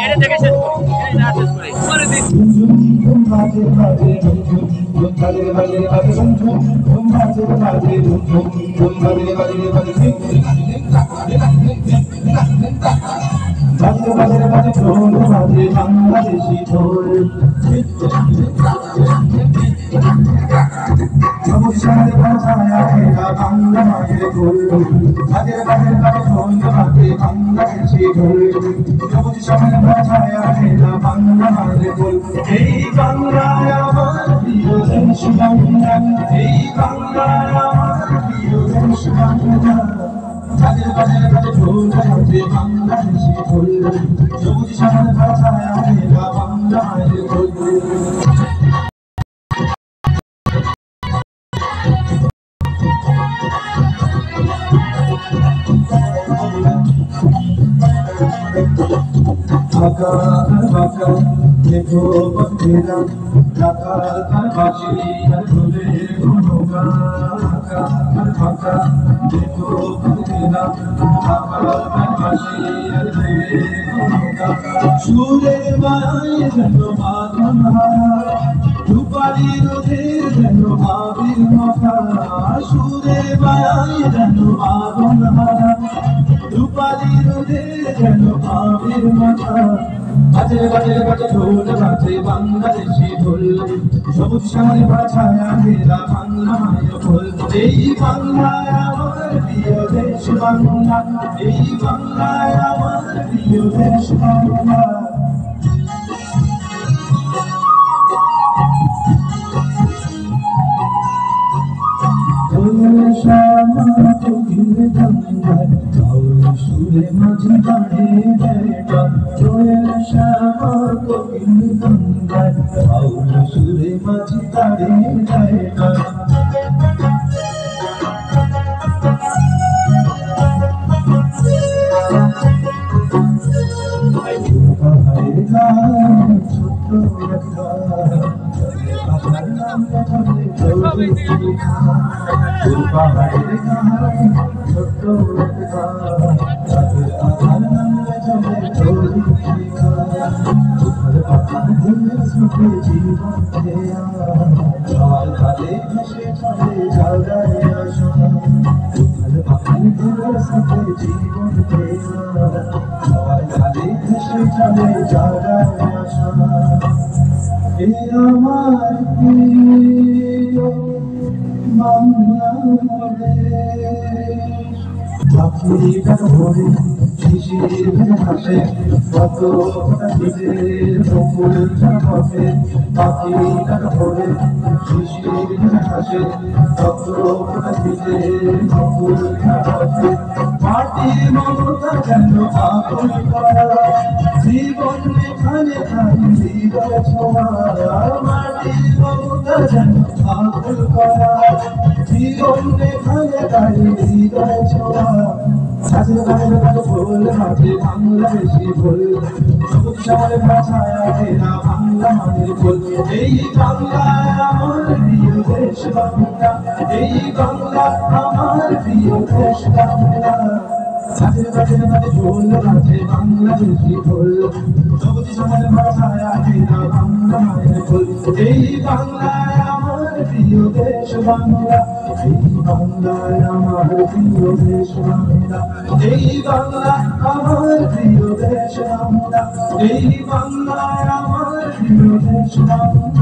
এটা দেখে শেষ করি, এটা শেষ করি পরে দিন। বাংলাদেশি ঢোল সমস্যার ভাষায় খেলা বাংলা মায়ের ঢোল বাজে বাজে বাজে ঢোল বাজে বাংলাদেশি ঢোল সমস্যার ভাষায় খেলা বাংলা মায়ের ঢোল এই বাংলায় আমার প্রিয় দেশ বাংলা এই বাংলায় আমার প্রিয় দেশ বাংলা বাজে বাজে বাজে ঢোল বাজে বাংলাদেশি ঢোল সমস্যার ভাষায় খেলা বাংলা মায়ের ঢোল ঢাকা ঢাকা দেখো বন্ধেরা ঢাকা বাসি আর ফুলের ঘনকা ঢাকা ঢাকা দেখো বন্ধেরা ঢাকা বাসি আর ফুলের ঘনকা সুরের মায় যেন বাঁধন হারা রূপালী রোদের যেন আবির মাথা সুরের মায় যেন বাঁধন হারা রূপালী রোদের যেন আবির মাথা বাজে বাজে বাজে ঢোল বাজে বাংলাদেশি ঢোল সবুজ শ্যামল ভাষায় ঘেরা বাংলা মায়ের ঢোল এই বাংলায় আমার প্রিয় দেশ বাংলা এই বাংলায় আমার প্রিয় দেশ বাংলা সুরে মাঝি গানে বেটা দোয়েল শ্যামা কোকিল গঙ্গায় আউল সুরে মাঝি গানে বেটা পাহাড়ের গান ছোট্ট একটা পাহাড় নাম পাহাড়ের গান ছোট্ট একটা আধার নাম চলে পাহাড় ভুলে সুখে জীবন সবার কালে ভেসে চলে জাগায় আসা পাহাড় ভুলে সুখে জীবন সবার কালে ভেসে চলে জাগায় আসা এ আমার প্রিয় বাংলাদেশ পাখিটা ভরে শিশির হাসে কত ভিজের বকুল ঝাঁকে পাখিটা ভরে শিশির হাসে কত ভিজের বকুল ঝাঁকে মাটির মমতা যেন আকুল করা জীবন এখানে খালি হৃদয় ছোঁয়া মাটির মমতা যেন আকুল করা জীবন এখানে খালি হৃদয় ছোঁয়া সাজে বাজে বাজে ঢোল বাজে বাংলাদেশি ঢোল সবুজ শ্যামল ভাষায় ঘেরা বাংলা মায়ের ঢোল এই বাংলায় আমার প্রিয় দেশ বাংলা এই বাংলা আমার প্রিয় দেশ বাংলা সাজে বাজে বাজে ঢোল বাজে বাংলাদেশি ঢোল সবুজ শ্যামল ভাষায় ঘেরা বাংলা মায়ের ঢোল এই বাংলায় আমার প্রিয় দেশ বাংলা এই বাংলায় আমার প্রিয় দেশ বাংলা এই বাংলা আমার প্রিয় দেশ বাংলা এই বাংলায় আমার প্রিয় দেশ বাংলা